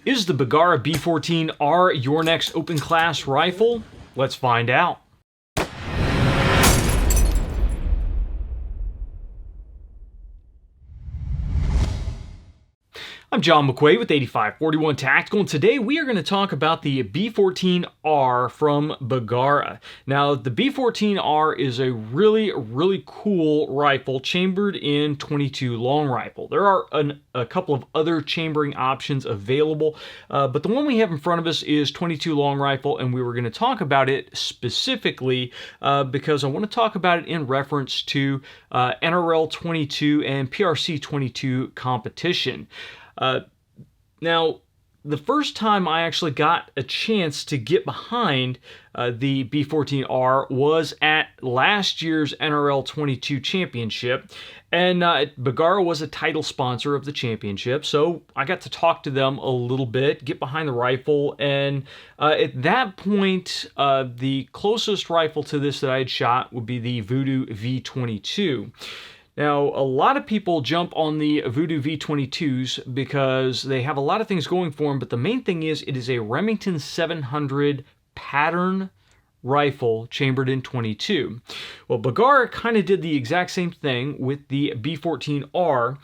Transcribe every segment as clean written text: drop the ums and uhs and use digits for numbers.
Is the Bergara B-14R your next open class rifle? Let's find out. I'm John McQuaid with 8541 Tactical, and today we are going to talk about the B-14R from Bergara. Now, the B-14R is a really cool rifle chambered in .22 long rifle. There are a couple of other chambering options available, but the one we have in front of us is .22 long rifle, and we were going to talk about it specifically because I want to talk about it in reference to NRL 22 and PRC 22 competition. Now, the first time I actually got a chance to get behind the B-14R was at last year's NRL 22 championship, and Bergara was a title sponsor of the championship, so I got to talk to them a little bit, get behind the rifle, and at that point, the closest rifle to this that I had shot would be the Voodoo V22. Now, a lot of people jump on the Voodoo V22s because they have a lot of things going for them, but the main thing is it is a Remington 700 pattern rifle chambered in .22. Well, Bergara kind of did the exact same thing with the B-14R.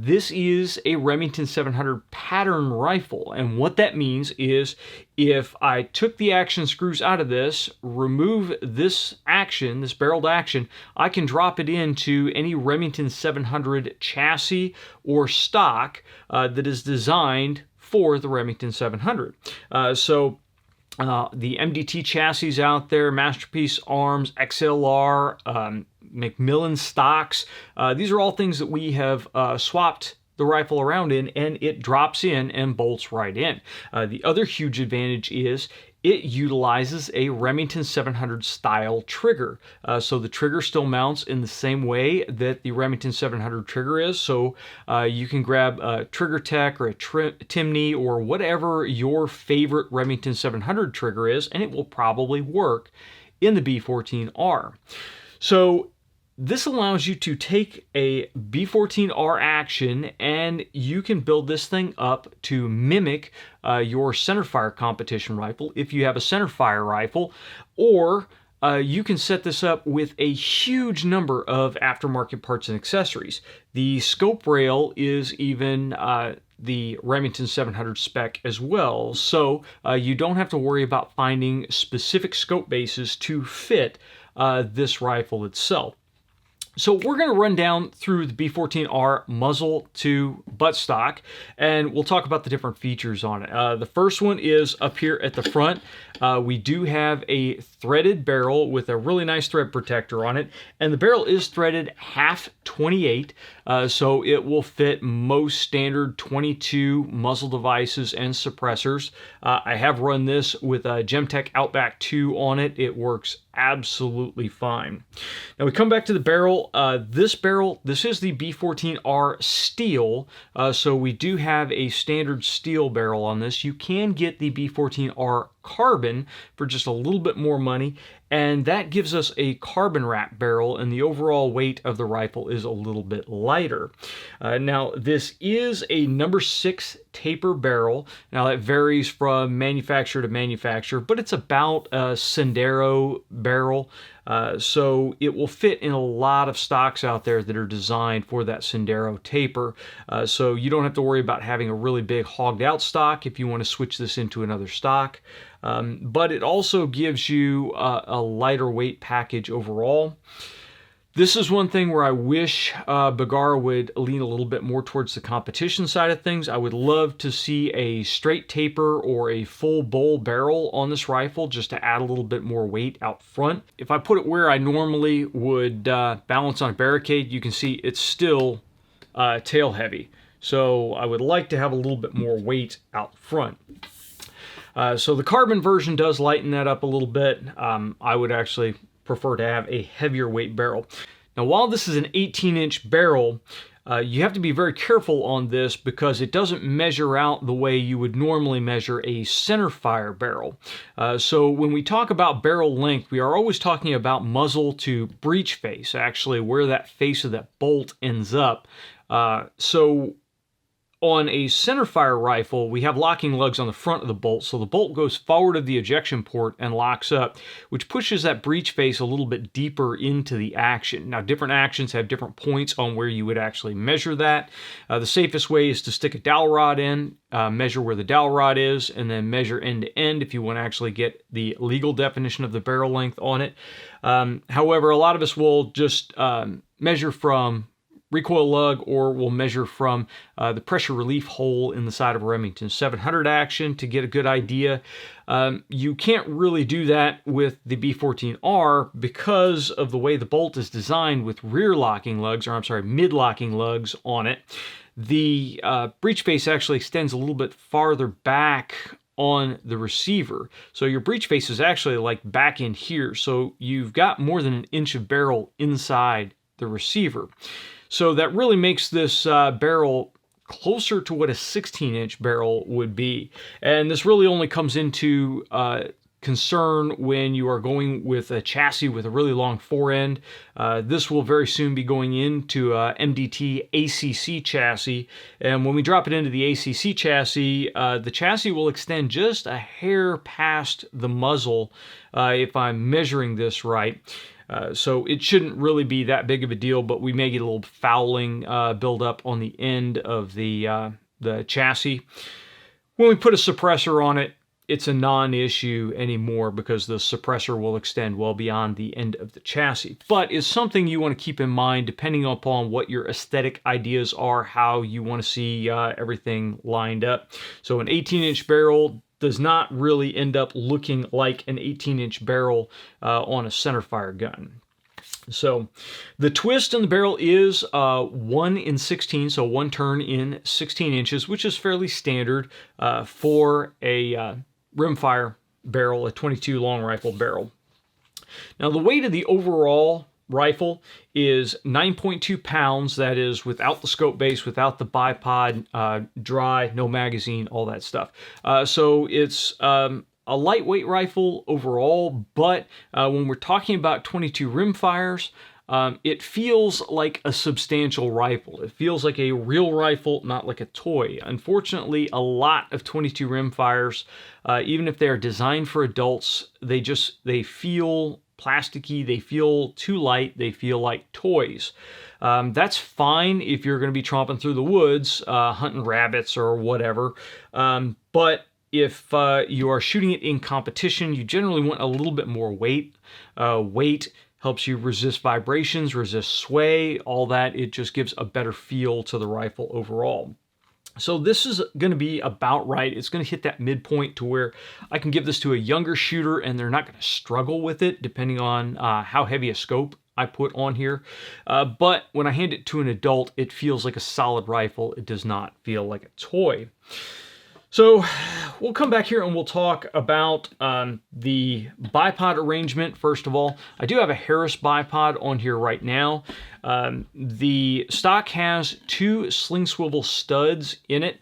This is a Remington 700 pattern rifle, and what that means is if I took the action screws out of this, remove this action, this barreled action, I can drop it into any Remington 700 chassis or stock that is designed for the Remington 700. The MDT chassis out there, Masterpiece Arms, XLR, McMillan stocks, these are all things that we have swapped the rifle around in, and it drops in and bolts right in. The other huge advantage is it utilizes a Remington 700 style trigger. So the trigger still mounts in the same way that the Remington 700 trigger is. So you can grab a Trigger Tech or a Timney or whatever your favorite Remington 700 trigger is, and it will probably work in the B-14R. So this allows you to take a B-14R action and you can build this thing up to mimic your centerfire competition rifle if you have a centerfire rifle, or you can set this up with a huge number of aftermarket parts and accessories. The scope rail is even the Remington 700 spec as well, so you don't have to worry about finding specific scope bases to fit this rifle itself. So we're going to run down through the B-14R muzzle to buttstock, and we'll talk about the different features on it. The first one is up here at the front. We do have a threaded barrel with a really nice thread protector on it, and the barrel is threaded half 28, so it will fit most standard 22 muzzle devices and suppressors. I have run this with a Gemtech Outback 2 on it. It works absolutely fine. Now we come back to the barrel. This is the B-14R steel, so we do have a standard steel barrel on this. You can get the B-14R carbon for just a little bit more money, and that gives us a carbon wrap barrel, and the overall weight of the rifle is a little bit lighter. Now this is a number 6 taper barrel. Now that varies from manufacturer to manufacturer, but it's about a Sendero barrel, so it will fit in a lot of stocks out there that are designed for that Sendero taper, so you don't have to worry about having a really big hogged out stock if you want to switch this into another stock. But it also gives you a lighter weight package overall. This is one thing where I wish Bergara would lean a little bit more towards the competition side of things. I would love to see a straight taper or a full bowl barrel on this rifle just to add a little bit more weight out front. If I put it where I normally would balance on a barricade, you can see it's still tail heavy. So I would like to have a little bit more weight out front. So the carbon version does lighten that up a little bit. I would actually prefer to have a heavier weight barrel. Now, while this is an 18-inch barrel, you have to be very careful on this because it doesn't measure out the way you would normally measure a centerfire barrel. So when we talk about barrel length, we are always talking about muzzle to breech face, actually where that face of that bolt ends up. So On a centerfire rifle, we have locking lugs on the front of the bolt, so the bolt goes forward of the ejection port and locks up, which pushes that breech face a little bit deeper into the action. Now, different actions have different points on where you would actually measure that. The safest way is to stick a dowel rod in, measure where the dowel rod is, and then measure end to end if you want to actually get the legal definition of the barrel length on it. However, a lot of us will just measure from recoil lug, or we'll measure from the pressure relief hole in the side of a Remington 700 action to get a good idea. You can't really do that with the B-14R because of the way the bolt is designed with rear locking lugs, or I'm sorry, mid locking lugs on it. The breech face actually extends a little bit farther back on the receiver. So your breech face is actually like back in here. So you've got more than an inch of barrel inside the receiver. So that really makes this barrel closer to what a 16-inch barrel would be. And this really only comes into concern when you are going with a chassis with a really long forend. This will very soon be going into a MDT ACC chassis. And when we drop it into the ACC chassis, the chassis will extend just a hair past the muzzle if I'm measuring this right. So it shouldn't really be that big of a deal, but we may get a little fouling buildup on the end of the chassis. When we put a suppressor on it, it's a non-issue anymore because the suppressor will extend well beyond the end of the chassis. But it's something you want to keep in mind depending upon what your aesthetic ideas are, how you want to see everything lined up. So an 18-inch barrel does not really end up looking like an 18-inch barrel on a centerfire gun. So the twist in the barrel is 1 in 16, so 1 turn in 16 inches, which is fairly standard for a rimfire barrel, a 22 long rifle barrel. Now the weight of the overall rifle is 9.2 pounds. That is without the scope base, without the bipod, dry, no magazine, all that stuff. So it's a lightweight rifle overall, but when we're talking about 22 rimfires, it feels like a substantial rifle. It feels like a real rifle, not like a toy. Unfortunately, a lot of 22 rimfires, even if they're designed for adults, they feel plasticky, they feel too light, they feel like toys. That's fine if you're going to be tromping through the woods, hunting rabbits or whatever, but if you are shooting it in competition, you generally want a little bit more weight. Weight helps you resist vibrations, resist sway, all that. It just gives a better feel to the rifle overall. So this is going to be about right. It's going to hit that midpoint to where I can give this to a younger shooter and they're not going to struggle with it depending on how heavy a scope I put on here. But when I hand it to an adult, it feels like a solid rifle. It does not feel like a toy. So we'll come back here and we'll talk about the bipod arrangement. First of all, I do have a Harris bipod on here right now. The stock has 2 sling swivel studs in it.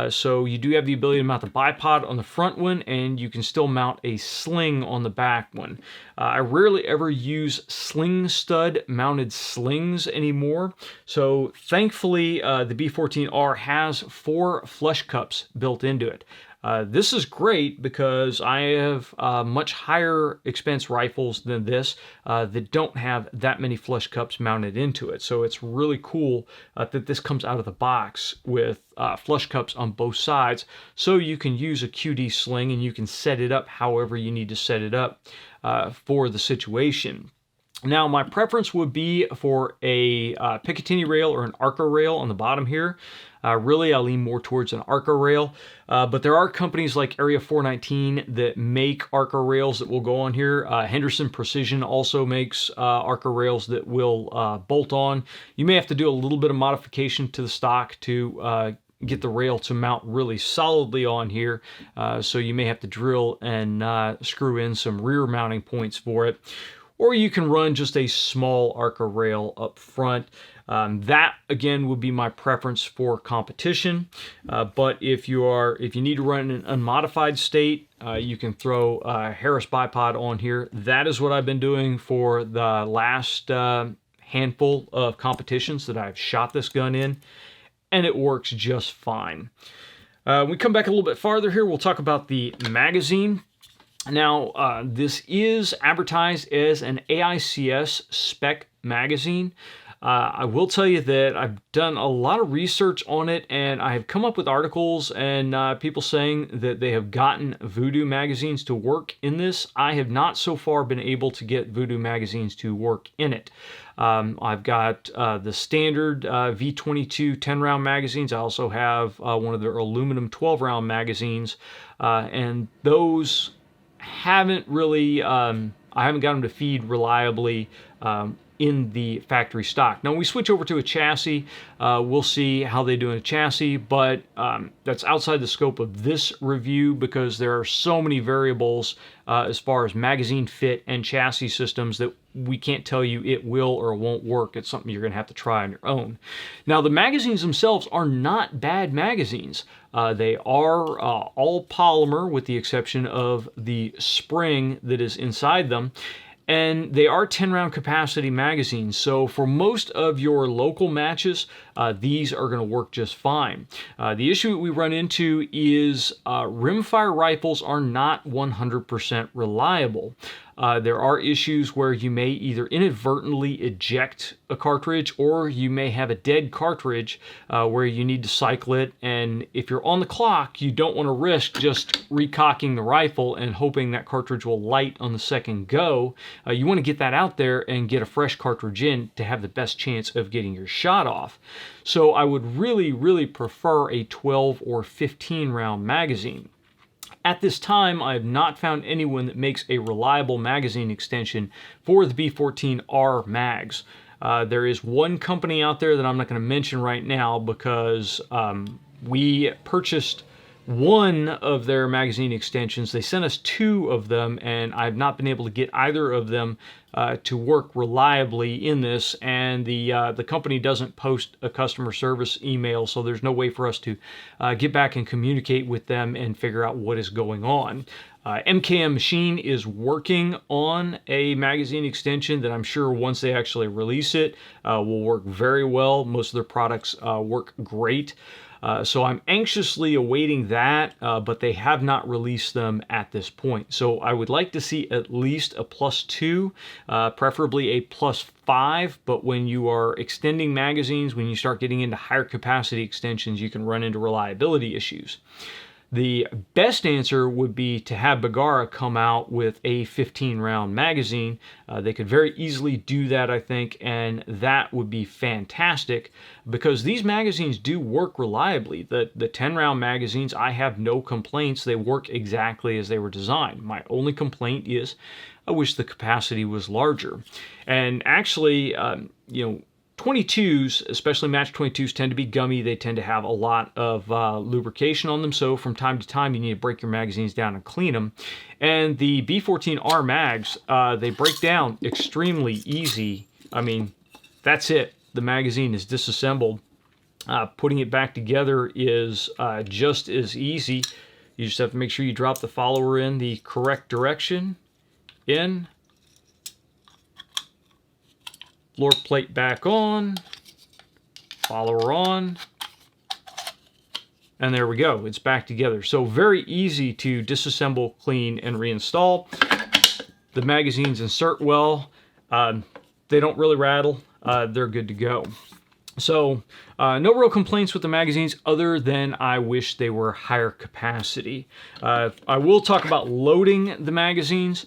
So you do have the ability to mount the bipod on the front one, and you can still mount a sling on the back one. I rarely ever use sling stud mounted slings anymore. So thankfully, the B-14R has 4 flush cups built into it. This is great because I have much higher expense rifles than this that don't have that many flush cups mounted into it. So it's really cool that this comes out of the box with flush cups on both sides, so you can use a QD sling and you can set it up however you need to set it up for the situation. Now, my preference would be for a Picatinny rail or an Arca rail on the bottom here. Really, I lean more towards an Arca rail, but there are companies like Area 419 that make Arca rails that will go on here. Henderson Precision also makes Arca rails that will bolt on. You may have to do a little bit of modification to the stock to get the rail to mount really solidly on here, so you may have to drill and screw in some rear mounting points for it. Or you can run just a small Arca rail up front. That again would be my preference for competition. But if you need to run in an unmodified state, you can throw a Harris bipod on here. That is what I've been doing for the last handful of competitions that I've shot this gun in. and it works just fine. We come back a little bit farther here, we'll talk about the magazine. Now, this is advertised as an AICS spec magazine. I will tell you that I've done a lot of research on it, and I have come up with articles and people saying that they have gotten Voodoo magazines to work in this. I have not so far been able to get Voodoo magazines to work in it. I've got the standard V22 10-round magazines. I also have one of their aluminum 12-round magazines, and those haven't really, I haven't got them to feed reliably in the factory stock. Now, when we switch over to a chassis, we'll see how they do in a chassis, but that's outside the scope of this review because there are so many variables as far as magazine fit and chassis systems that we can't tell you it will or won't work. It's something you're going to have to try on your own. Now, the magazines themselves are not bad magazines. They are all polymer with the exception of the spring that is inside them. And they are 10-round capacity magazines, so for most of your local matches, these are going to work just fine. The issue that we run into is rimfire rifles are not 100% reliable. There are issues where you may either inadvertently eject a cartridge or you may have a dead cartridge where you need to cycle it, and if you're on the clock, you don't want to risk just recocking the rifle and hoping that cartridge will light on the second go. You want to get that out there and get a fresh cartridge in to have the best chance of getting your shot off. So I would really prefer a 12 or 15 round magazine. At this time, I have not found anyone that makes a reliable magazine extension for the B-14R mags. There is one company out there that I'm not going to mention right now because we purchased one of their magazine extensions. They sent us two of them, and I've not been able to get either of them to work reliably in this, and the company doesn't post a customer service email, so there's no way for us to get back and communicate with them and figure out what is going on. MKM Machine is working on a magazine extension that I'm sure once they actually release it will work very well. Most of their products work great. So I'm anxiously awaiting that, but they have not released them at this point. So I would like to see at least a +2, preferably a +5, but when you are extending magazines, when you start getting into higher capacity extensions, you can run into reliability issues. The best answer would be to have Bergara come out with a 15-round magazine. They could very easily do that, I think, and that would be fantastic because these magazines do work reliably. The 10-round magazines, I have no complaints. They work exactly as they were designed. My only complaint is I wish the capacity was larger. And actually, 22s, especially match 22s, tend to be gummy. They tend to have a lot of lubrication on them, so from time to time you need to break your magazines down and clean them. And the B-14R mags, they break down extremely easy. I mean, that's it. The magazine is disassembled. Putting it back together is just as easy. You just have to make sure you drop the follower in the correct direction. In. Floor plate back on, follower on, and there we go. It's back together. So very easy to disassemble, clean, and reinstall. The magazines insert well. They don't really rattle. They're good to go. So no real complaints with the magazines other than I wish they were higher capacity. I will talk about loading the magazines.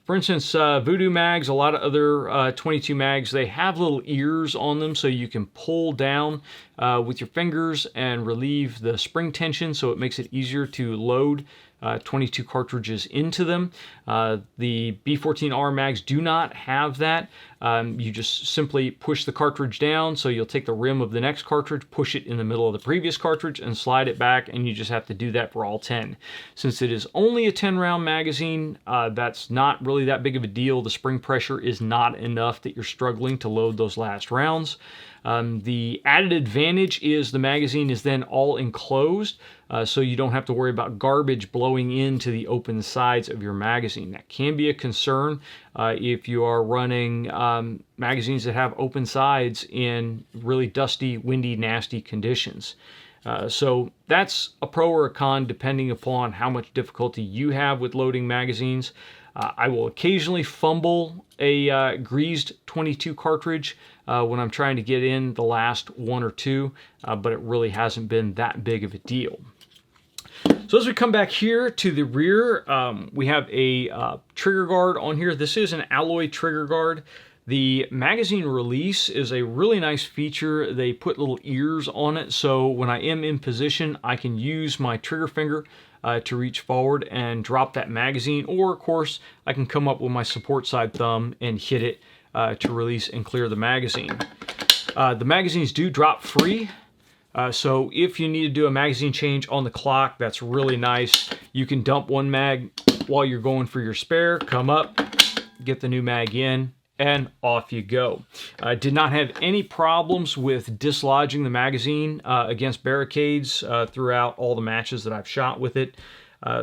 For instance, Voodoo mags, a lot of other 22 mags, they have little ears on them so you can pull down with your fingers and relieve the spring tension, so it makes it easier to load 22 cartridges into them. The B-14R mags do not have that. You just simply push the cartridge down, so you'll take the rim of the next cartridge, push it in the middle of the previous cartridge, and slide it back, and you just have to do that for all 10. Since it is only a 10-round magazine, that's not really that big of a deal. The spring pressure is not enough that you're struggling to load those last rounds. The added advantage is the magazine is then all enclosed, so you don't have to worry about garbage blowing into the open sides of your magazine. That can be a concern if you are running magazines that have open sides in really dusty, windy, nasty conditions. So that's a pro or a con depending upon how much difficulty you have with loading magazines. I will occasionally fumble a greased 22 cartridge when I'm trying to get in the last one or two, but it really hasn't been that big of a deal. So as we come back here to the rear, we have a trigger guard on here. This is an alloy trigger guard. The magazine release is a really nice feature. They put little ears on it, so when I am in position, I can use my trigger finger to reach forward and drop that magazine, or of course, I can come up with my support side thumb and hit it to release and clear the magazine. The magazines do drop free, so if you need to do a magazine change on the clock, that's really nice. You can dump one mag while you're going for your spare, come up, get the new mag in, and off you go. Did not have any problems with dislodging the magazine against barricades throughout all the matches that I've shot with it.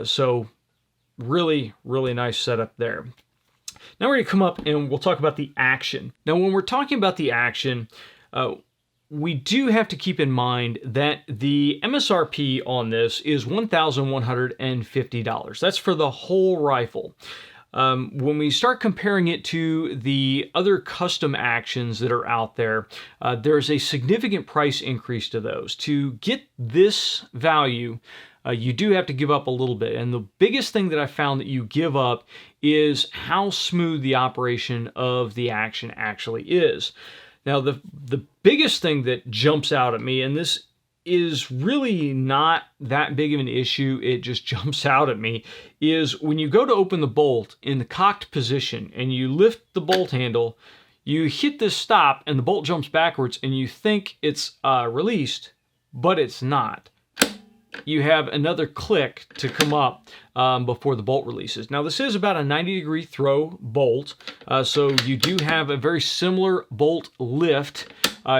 So really, really nice setup there. Now we're going to come up and we'll talk about the action. Now when we're talking about the action, we do have to keep in mind that the MSRP on this is $1,150. That's for the whole rifle. When we start comparing it to the other custom actions that are out there, there's a significant price increase to those. To get this value, you do have to give up a little bit. And the biggest thing that I found that you give up is how smooth the operation of the action actually is. Now, the biggest thing that jumps out at me, and this is really not that big of an issue, it just jumps out at me, is when you go to open the bolt in the cocked position and you lift the bolt handle, you hit this stop and the bolt jumps backwards and you think it's released, but it's not. You have another click to come up before the bolt releases. Now this is about a 90-degree throw bolt, so you do have a very similar bolt lift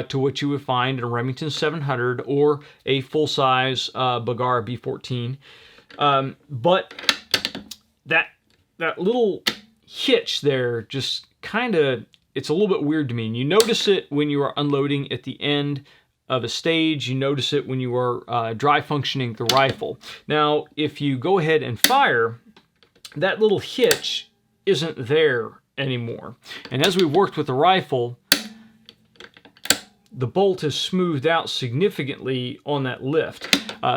to what you would find in a Remington 700 or a full-size Bergara B-14. But that little hitch there just kind of, it's a little bit weird to me. And you notice it when you are unloading at the end of a stage. You notice it when you are dry functioning the rifle. Now, if you go ahead and fire, that little hitch isn't there anymore. And as we worked with the rifle, the bolt has smoothed out significantly on that lift.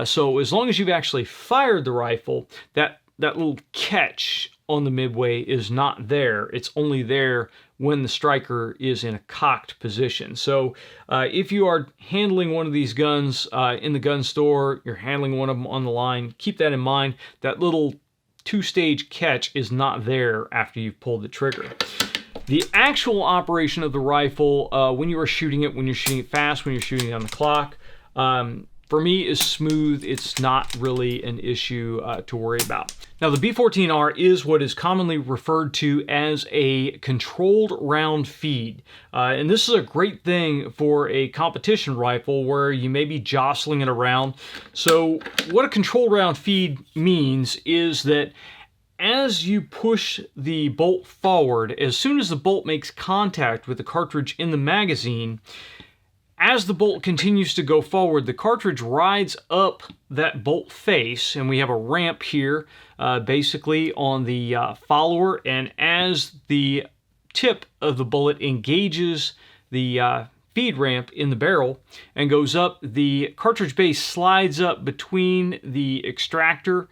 So as long as you've actually fired the rifle, that little catch on the midway is not there. It's only there when the striker is in a cocked position. So if you are handling one of these guns in the gun store, you're handling one of them on the line, keep that in mind. That little two-stage catch is not there after you've pulled the trigger. The actual operation of the rifle, when you are shooting it, when you're shooting it fast, when you're shooting it on the clock, for me is smooth. It's not really an issue to worry about. Now the B-14R is what is commonly referred to as a controlled round feed. And this is a great thing for a competition rifle where you may be jostling it around. So what a controlled round feed means is that as you push the bolt forward, as soon as the bolt makes contact with the cartridge in the magazine, as the bolt continues to go forward, the cartridge rides up that bolt face, and we have a ramp here basically on the follower, and as the tip of the bullet engages the feed ramp in the barrel and goes up, the cartridge base slides up between the extractor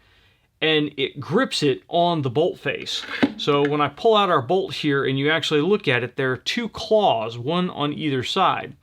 and it grips it on the bolt face. So when I pull out our bolt here and you actually look at it, there are two claws, one on either side.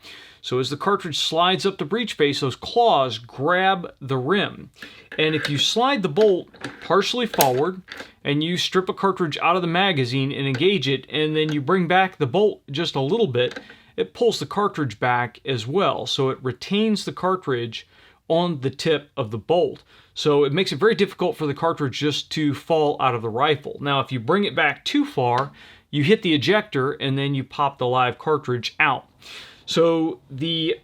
So as the cartridge slides up the breech face, those claws grab the rim. And if you slide the bolt partially forward and you strip a cartridge out of the magazine and engage it, and then you bring back the bolt just a little bit, it pulls the cartridge back as well. So it retains the cartridge on the tip of the bolt. So it makes it very difficult for the cartridge just to fall out of the rifle. Now, if you bring it back too far, you hit the ejector and then you pop the live cartridge out. So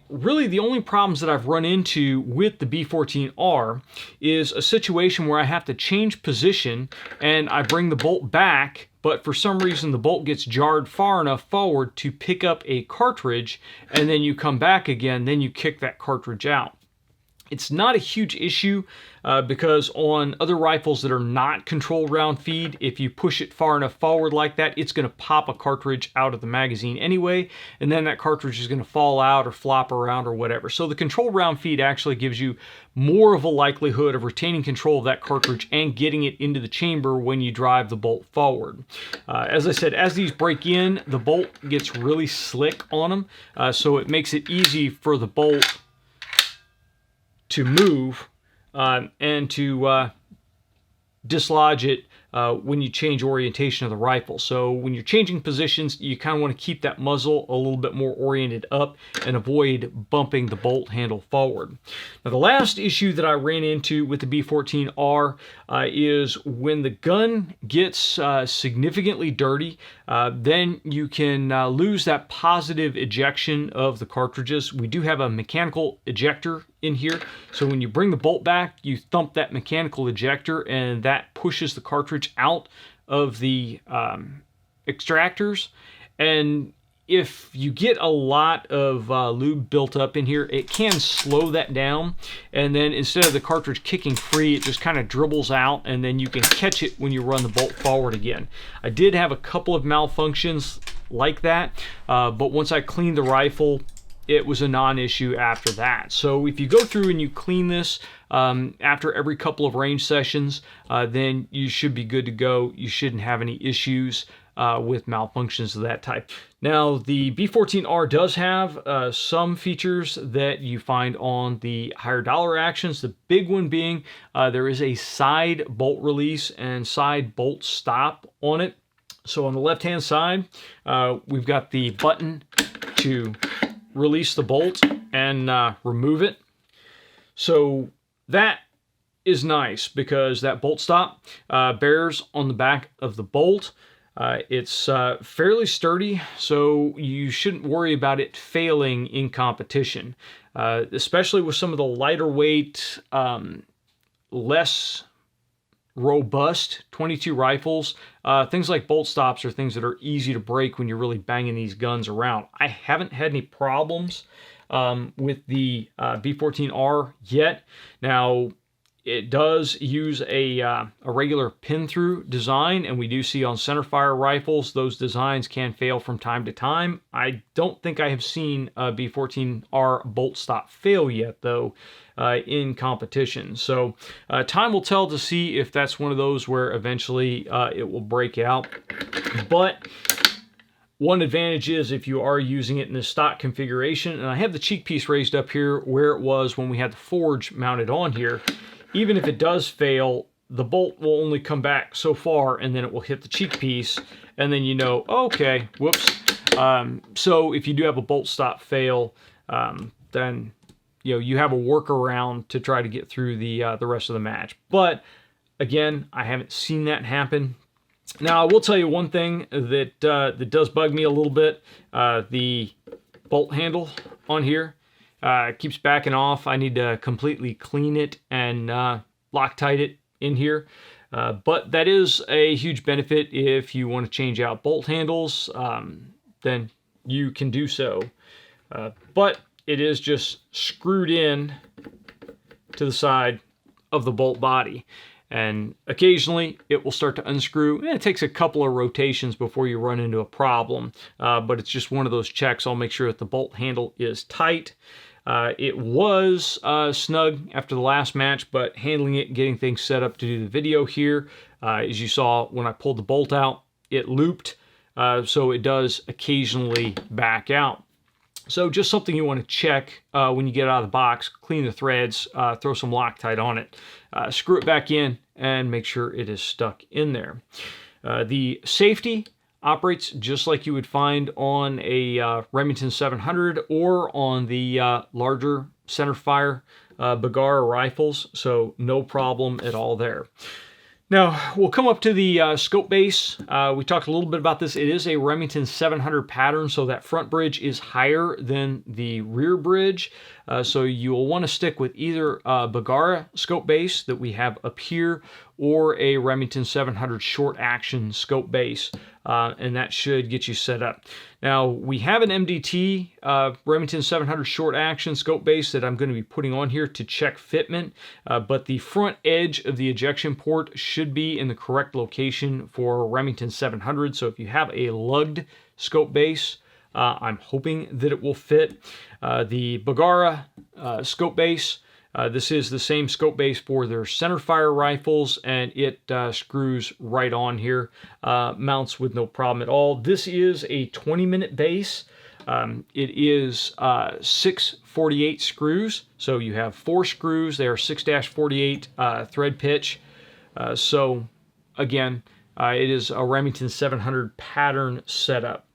really the only problems that I've run into with the B-14R is a situation where I have to change position and I bring the bolt back, but for some reason the bolt gets jarred far enough forward to pick up a cartridge, and then you come back again, then you kick that cartridge out. It's not a huge issue because on other rifles that are not controlled round feed, if you push it far enough forward like that, it's going to pop a cartridge out of the magazine anyway, and then that cartridge is going to fall out or flop around or whatever. So the controlled round feed actually gives you more of a likelihood of retaining control of that cartridge and getting it into the chamber when you drive the bolt forward. As I said, as these break in, the bolt gets really slick on them, so it makes it easy for the bolt to move and to dislodge it when you change orientation of the rifle. So when you're changing positions, you kind of want to keep that muzzle a little bit more oriented up and avoid bumping the bolt handle forward. Now the last issue that I ran into with the B-14R is when the gun gets significantly dirty, then you can lose that positive ejection of the cartridges. We do have a mechanical ejector in here, so when you bring the bolt back, you thump that mechanical ejector and that pushes the cartridge out of the extractors. And if you get a lot of lube built up in here, it can slow that down, and then instead of the cartridge kicking free, it just kind of dribbles out, and then you can catch it when you run the bolt forward again. I did have a couple of malfunctions like that, but once I cleaned the rifle, it was a non-issue after that. So if you go through and you clean this after every couple of range sessions, then you should be good to go. You shouldn't have any issues with malfunctions of that type. Now, the B-14R does have some features that you find on the higher dollar actions. The big one being there is a side bolt release and side bolt stop on it. So on the left-hand side, we've got the button to release the bolt and remove it. So that is nice because that bolt stop bears on the back of the bolt. It's fairly sturdy, so you shouldn't worry about it failing in competition, especially with some of the lighter weight, less robust 22 rifles. Things like bolt stops are things that are easy to break when you're really banging these guns around. I haven't had any problems with the B-14R yet. Now, it does use a regular pin-through design, and we do see on centerfire rifles those designs can fail from time to time. I don't think I have seen a B-14R bolt stop fail yet, though, in competition. So time will tell to see if that's one of those where eventually it will break out. But one advantage is if you are using it in the stock configuration, and I have the cheek piece raised up here where it was when we had the forge mounted on here, even if it does fail, the bolt will only come back so far and then it will hit the cheek piece, and then you know, okay, whoops. So if you do have a bolt stop fail, then you have a workaround to try to get through the rest of the match. But again, I haven't seen that happen. Now, I will tell you one thing that that does bug me a little bit. The bolt handle on here keeps backing off. I need to completely clean it and Loctite it in here. But that is a huge benefit. If you want to change out bolt handles, then you can do so. But it is just screwed in to the side of the bolt body. And occasionally it will start to unscrew. It takes a couple of rotations before you run into a problem, but it's just one of those checks. I'll make sure that the bolt handle is tight. It was snug after the last match, but handling it, getting things set up to do the video here, as you saw when I pulled the bolt out, it looped, so it does occasionally back out. So just something you want to check when you get out of the box, clean the threads, throw some Loctite on it, screw it back in, and make sure it is stuck in there. The safety operates just like you would find on a Remington 700 or on the larger centerfire Bergara rifles, so no problem at all there. Now, we'll come up to the scope base. We talked a little bit about this. It is a Remington 700 pattern, so that front bridge is higher than the rear bridge. So you'll want to stick with either Bergara scope base that we have up here or a Remington 700 short action scope base, and that should get you set up. Now, we have an MDT Remington 700 short action scope base that I'm going to be putting on here to check fitment, but the front edge of the ejection port should be in the correct location for Remington 700. So if you have a lugged scope base, I'm hoping that it will fit. The Bergara scope base, this is the same scope base for their centerfire rifles, and it screws right on here, mounts with no problem at all. This is a 20-minute base. It is 6/48 screws, so you have 4 screws. They are 6-48 thread pitch. So again, it is a Remington 700 pattern setup.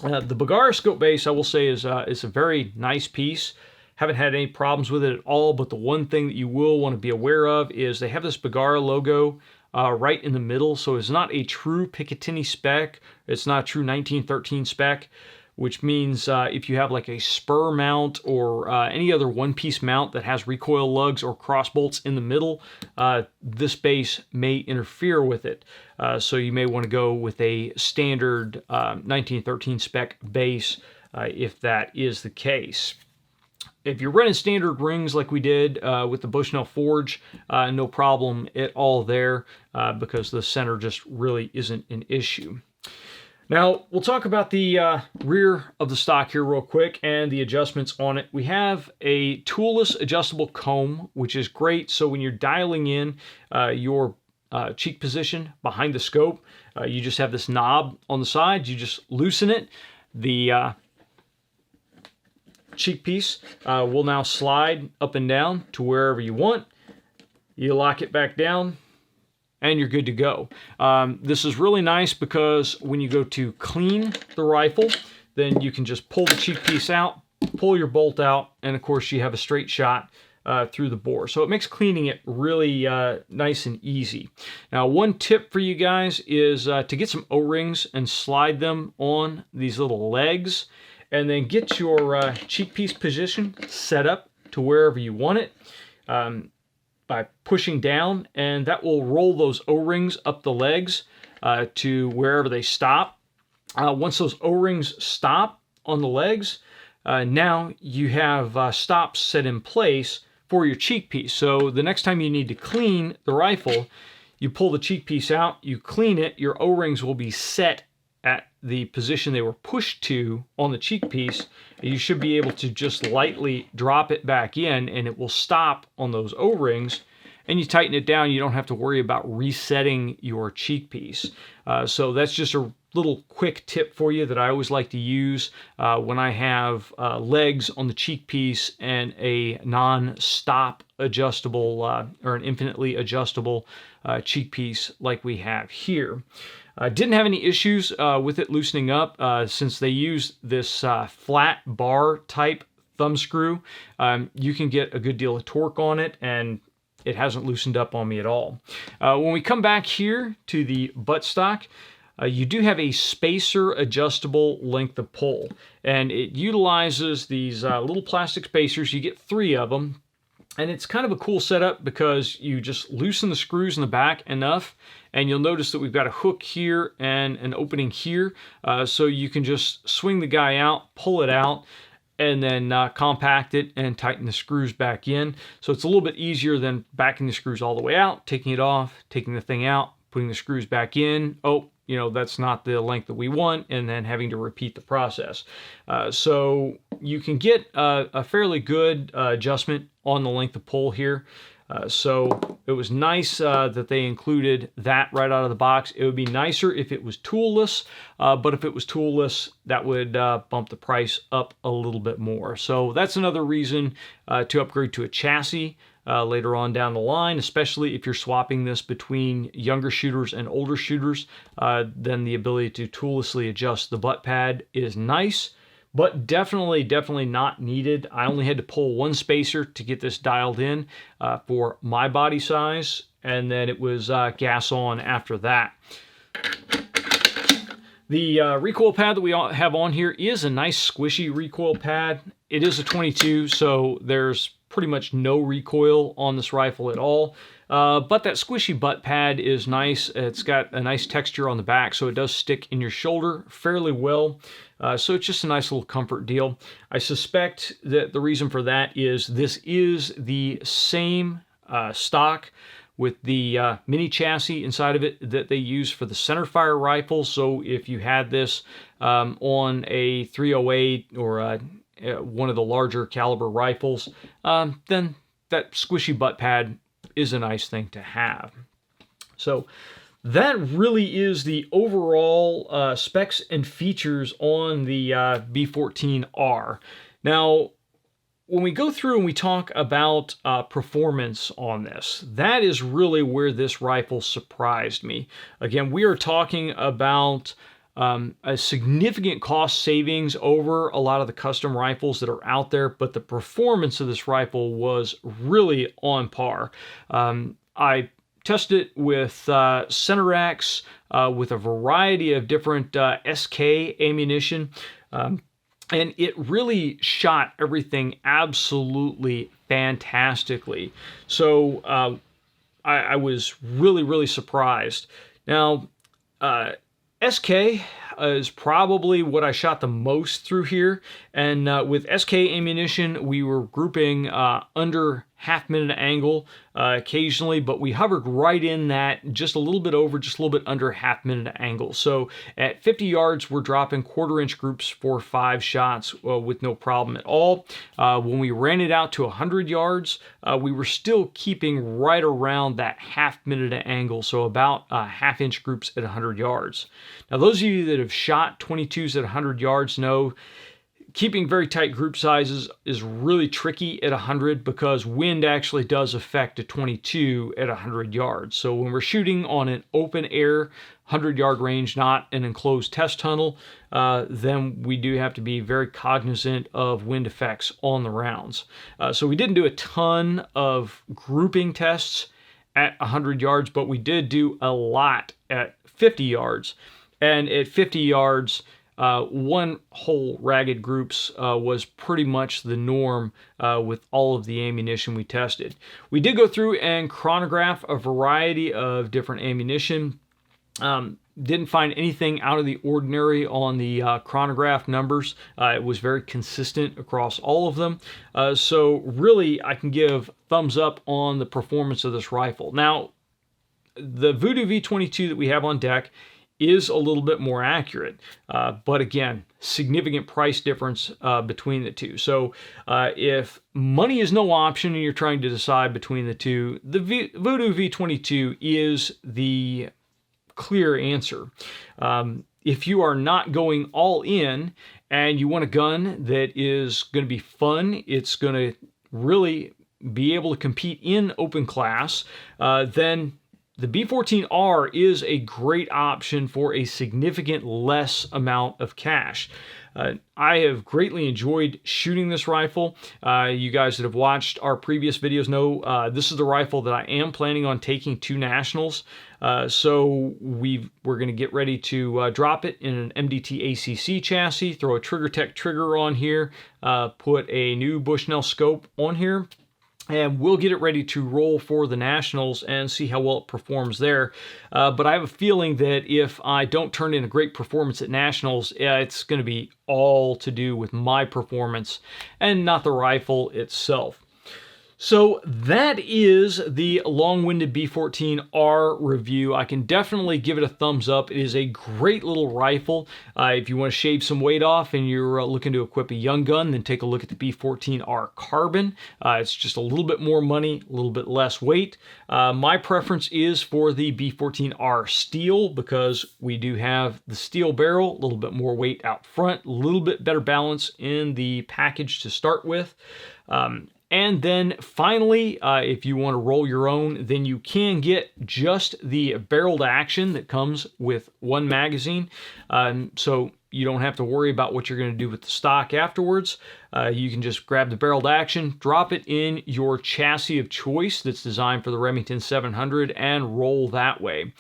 The Bergara scope base, I will say, is a very nice piece. Haven't had any problems with it at all, but the one thing that you will want to be aware of is they have this Bergara logo right in the middle, so it's not a true Picatinny spec. It's not a true 1913 spec, which means if you have like a spur mount or any other one-piece mount that has recoil lugs or cross bolts in the middle, this base may interfere with it. So you may want to go with a standard 1913 spec base if that is the case. If you're running standard rings like we did with the Bushnell Forge, no problem at all there because the center just really isn't an issue. Now, we'll talk about the rear of the stock here real quick and the adjustments on it. We have a toolless adjustable comb, which is great. So when you're dialing in your cheek position behind the scope, you just have this knob on the side. You just loosen it. The cheek piece will now slide up and down to wherever you want. You lock it back down and you're good to go. This is really nice because when you go to clean the rifle, then you can just pull the cheek piece out, pull your bolt out, and of course you have a straight shot through the bore. So it makes cleaning it really nice and easy. Now, one tip for you guys is to get some O-rings and slide them on these little legs, and then get your cheek piece position set up to wherever you want it by pushing down, and that will roll those O-rings up the legs to wherever they stop. Once those O-rings stop on the legs, now you have stops set in place for your cheek piece. So the next time you need to clean the rifle, you pull the cheek piece out, you clean it, your O-rings will be set at the position they were pushed to on the cheek piece. You should be able to just lightly drop it back in and it will stop on those O-rings, and you tighten it down. You don't have to worry about resetting your cheek piece. So that's just a little quick tip for you that I always like to use when I have legs on the cheek piece and a non-stop adjustable or an infinitely adjustable cheek piece like we have here. Didn't have any issues with it loosening up since they use this flat bar type thumb screw. You can get a good deal of torque on it, and it hasn't loosened up on me at all. When we come back here to the buttstock, you do have a spacer adjustable length of pull, and it utilizes these little plastic spacers. You get 3 of them. And it's kind of a cool setup because you just loosen the screws in the back enough, and you'll notice that we've got a hook here and an opening here, so you can just swing the guy out, pull it out, and then compact it and tighten the screws back in. So it's a little bit easier than backing the screws all the way out, taking it off, taking the thing out, putting the screws back in. Oh, you know, that's not the length that we want, and then having to repeat the process. So you can get a fairly good adjustment on the length of pull here. So it was nice that they included that right out of the box. It would be nicer if it was toolless, but if it was toolless, that would bump the price up a little bit more. So that's another reason to upgrade to a chassis later on down the line, especially if you're swapping this between younger shooters and older shooters. Then the ability to toollessly adjust the butt pad is nice, but definitely not needed. I only had to pull one spacer to get this dialed in for my body size, and then it was gas on after that. The recoil pad that we have on here is a nice squishy recoil pad. It is a 22, so there's pretty much no recoil on this rifle at all. But that squishy butt pad is nice. It's got a nice texture on the back, so it does stick in your shoulder fairly well. So it's just a nice little comfort deal. I suspect that the reason for that is this is the same stock with the mini chassis inside of it that they use for the centerfire rifle. So if you had this on a 308 or one of the larger caliber rifles, then that squishy butt pad is a nice thing to have. So that really is the overall specs and features on the B-14R. Now, when we go through and we talk about performance on this, that is really where this rifle surprised me. Again, we are talking about a significant cost savings over a lot of the custom rifles that are out there, but the performance of this rifle was really on par. I tested it with center racks, with a variety of different SK ammunition, and it really shot everything absolutely fantastically. So I was really surprised. Now, SK is probably what I shot the most through here. And with SK ammunition, we were grouping under half-minute angle occasionally, but we hovered right in that, just a little bit over, just a little bit under half-minute angle. So at 50 yards, we're dropping quarter-inch groups for 5 shots with no problem at all. When we ran it out to 100 yards, we were still keeping right around that half-minute angle, so about half-inch groups at 100 yards. Now, those of you that have shot 22s at 100 yards know keeping very tight group sizes is really tricky at 100 because wind actually does affect a 22 at 100 yards. So when we're shooting on an open air 100-yard range, not an enclosed test tunnel, then we do have to be very cognizant of wind effects on the rounds. So we didn't do a ton of grouping tests at 100 yards, but we did do a lot at 50 yards. And at 50 yards, one whole ragged groups was pretty much the norm with all of the ammunition we tested. We did go through and chronograph a variety of different ammunition. Didn't find anything out of the ordinary on the chronograph numbers. It was very consistent across all of them. So really, I can give thumbs up on the performance of this rifle. Now, the Voodoo V22 that we have on deck is a little bit more accurate, but again, significant price difference between the two. So if money is no option and you're trying to decide between the two, the Voodoo V22 is the clear answer. If you are not going all in and you want a gun that is going to be fun, it's going to really be able to compete in open class, then the B-14R is a great option for a significant less amount of cash. I have greatly enjoyed shooting this rifle. You guys that have watched our previous videos know this is the rifle that I am planning on taking to nationals. So we're going to get ready to drop it in an MDT ACC chassis, throw a Trigger Tech trigger on here, put a new Bushnell scope on here, and we'll get it ready to roll for the Nationals and see how well it performs there. But I have a feeling that if I don't turn in a great performance at Nationals, it's going to be all to do with my performance and not the rifle itself. So that is the long-winded B-14R review. I can definitely give it a thumbs up. It is a great little rifle. If you want to shave some weight off and you're looking to equip a young gun, then take a look at the B-14R Carbon. It's just a little bit more money, a little bit less weight. My preference is for the B-14R Steel because we do have the steel barrel, a little bit more weight out front, a little bit better balance in the package to start with. And then finally, if you want to roll your own, then you can get just the barreled action that comes with one magazine. So You don't have to worry about what you're going to do with the stock afterwards. You can just grab the barreled action, drop it in your chassis of choice that's designed for the Remington 700, and roll that way.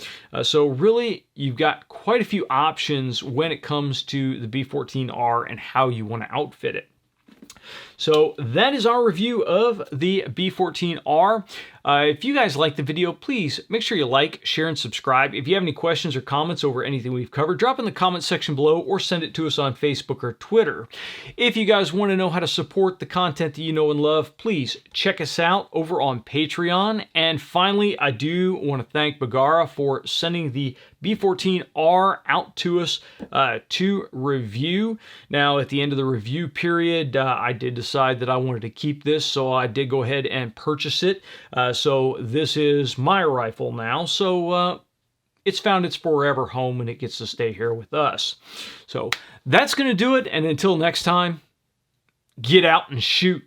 So really, you've got quite a few options when it comes to the B-14R and how you want to outfit it. So that is our review of the B-14R. If you guys like the video, please make sure you like, share, and subscribe. If you have any questions or comments over anything we've covered, drop in the comment section below or send it to us on Facebook or Twitter. If you guys want to know how to support the content that you know and love, please check us out over on Patreon. And finally, I do want to thank Bergara for sending the B-14R out to us to review. Now, at the end of the review period, I did decide that I wanted to keep this, so I did go ahead and purchase it. So this is my rifle now, so it's found its forever home and it gets to stay here with us. So that's going to do it, and until next time, get out and shoot.